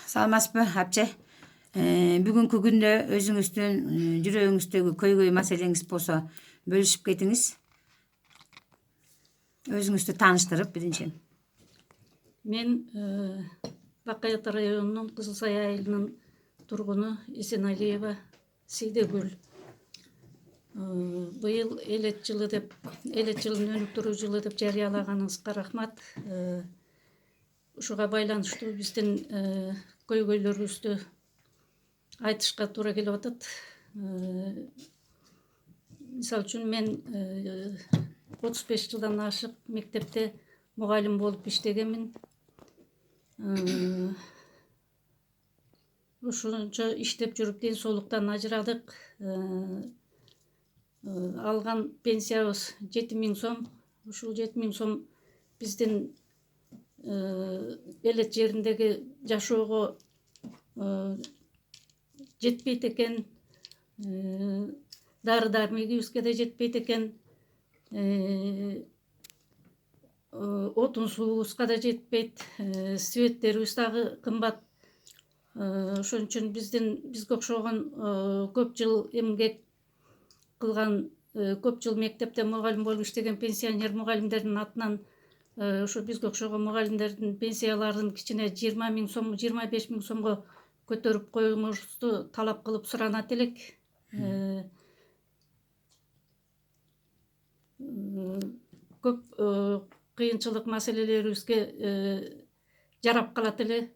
Саламатсызбы, апче. Бүгүнкү күндө өзүңүздүн жүрөгүңүздөгү көйгөй маселеңиз болсо бөлүшүп кетиңиз. Өзүңүздү тааныштырып биринчи. Мен Бакай Ата районунун Кызыл Сай айылынын тургуну Эсеналиева Сейдегүл. Быйыл элет жылын өнүктүрүү жылы деп жарыялаганыңызга рахмат. Ушуга байланыштуу биздин көйгөйлөрүбүздү айтышка туура келип атат. Мисалы үчүн мен 35 жылдан ашык мектепте мугалим болуп иштегенмин. Ошончо иштеп жүрүп ден соолуктан ажырадык. Алган пенсиябыз 7000 сом. Ушул 7000 сом биздин элет жериндеги жашоого жетпейт экен. Дары дармегибизге да жетпейт экен. Отун суубузга да жетпейт. Светтерибиз дагы кымбат. Ошон үчүн бизге окшогон көп жыл эмгек кылган, көп жыл мектепте мугалим болуп иштеген пенсионер мугалимдердин атынан ошо бизге окшогон мугалимдердин пенсияларын кичине 20 000 сом, 25 000 сомго көтөрүп коюңузду талап кылып суранат элек. Көп кыйынчылык маселелерибизге жарап калат эле.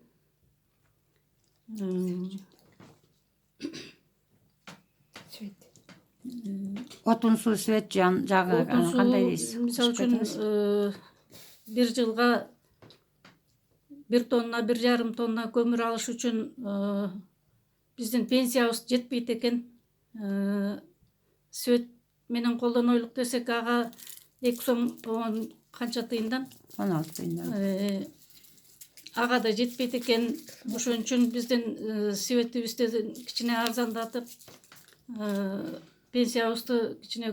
Отун суу, свет жагы кандай дейсиз? Мисалы үчүн бир жылга 1 тонна, 1,5 тонна көмүр алыш үчүн биздин пенсиябыз жетпейт экен. Свет менен колдонойлук десек, ага 2 сом канча тыйындан? 16 тыйындан. Ага да жетпейт экен. Ошон үчүн биздин светибизди кичине арзандатып, пенсиябызды кичине